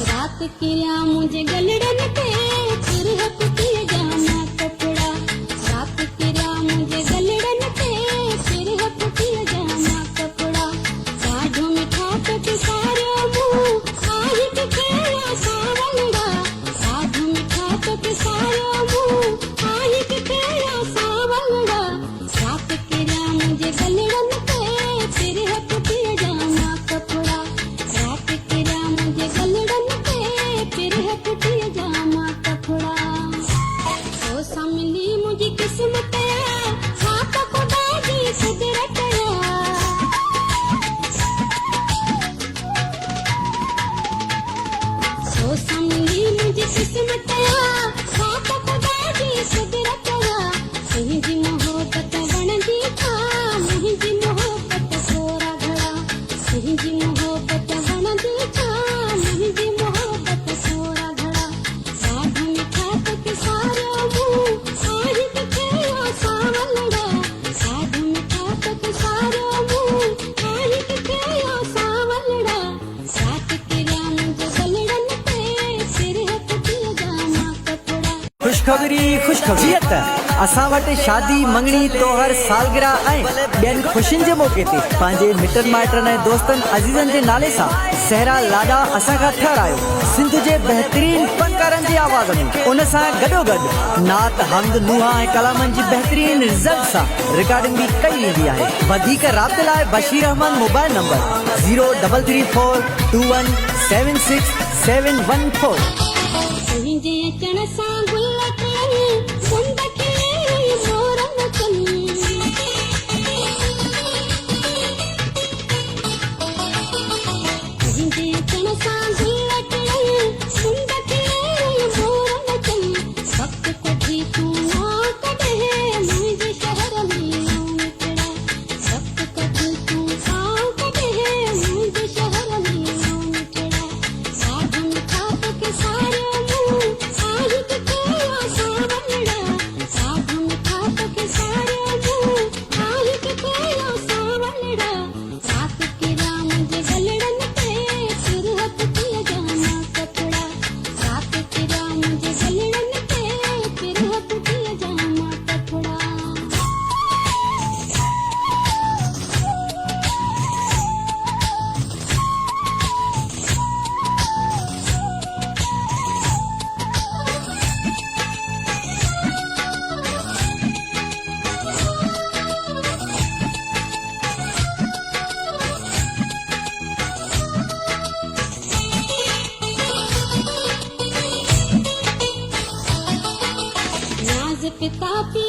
रात किया मुझे गलड़न पे फिर हटती जाना कपड़ा। रात किया मुझे गलड़न पे फिर हटती जाना कपड़ा। साधु मिठा तो सारे मुँह आही के खेला सावलड़ा। साधु मिठा तो सारे मुँह आही के खेला सावलड़ा। रात किया मुझे गलड़न पे फिर हटती जाना कपड़ा। रात किया मुझे गलड़न पे फिर हटती जाना कपड़ा। ओ समली मुझे किस्मत हाथ को बाजी कुदरत ओ समली मुझे किस्मत हाथ को बाजी कुदरत। नहीं जी मोहब्बत बनदी था नहीं जी मोहब्बत सोरा घड़ा। नहीं जी मोहब्बत बनदी था नहीं जी मोहब्बत सोरा घड़ा। साधु मिठा तक सारे मुँह आही के खेला सावलड़ा। साधु मिठा तक सारे मुँह आही के खेला सावलड़ा। रात किया मुझे गलड़न पे फिर हटती जाना कपड़ा। खुशखबरी असां वटि शादी मंगणी तोहर सालगिरह ऐं ॿियनि खुशियुनि जे मौक़े ते पंहिंजे मिटनि माइटनि ऐं दोस्तनि अज़ीज़नि जे नाले सां सहरा लाॾा असां खां ठहिरायो। सिंध जे बहितरीन फनकारनि जी आवाज़ में उन सां गॾोगॾु नात हमद नुहा ऐं कलामनि जी बहितरीन रिज़ल्ट सां रिकॉर्डिंग बि कई वेंदी आहे। वधीक राब्ते लाइ बशीर अहमद मोबाइल नंबर 03347676714। तुंहिंजे अचण सां गुल खिलनि मुंद खिले मोर नचनि। तुंहिंजे अचण सां गुल खिलनि मुंद खिले मोर नचनि। वक्त कढी तूं ना कढे मुंहिंजे शहर में निकिड़ा। वक्त कढी तूं ना कढे मुंहिंजे शहर में निकिड़ा। साधु मिठा तोखे सारे आही के खेला सावलड़ा। साधु मिठा तोखे सारे मुँह आही के खेला सावलड़ा। रात किया मुझे गलड़न पे फिर हटती जाना कपड़ा। रात किया मुझे गलड़न पे फिर हटती जाना कपड़ा। नाज पिता पी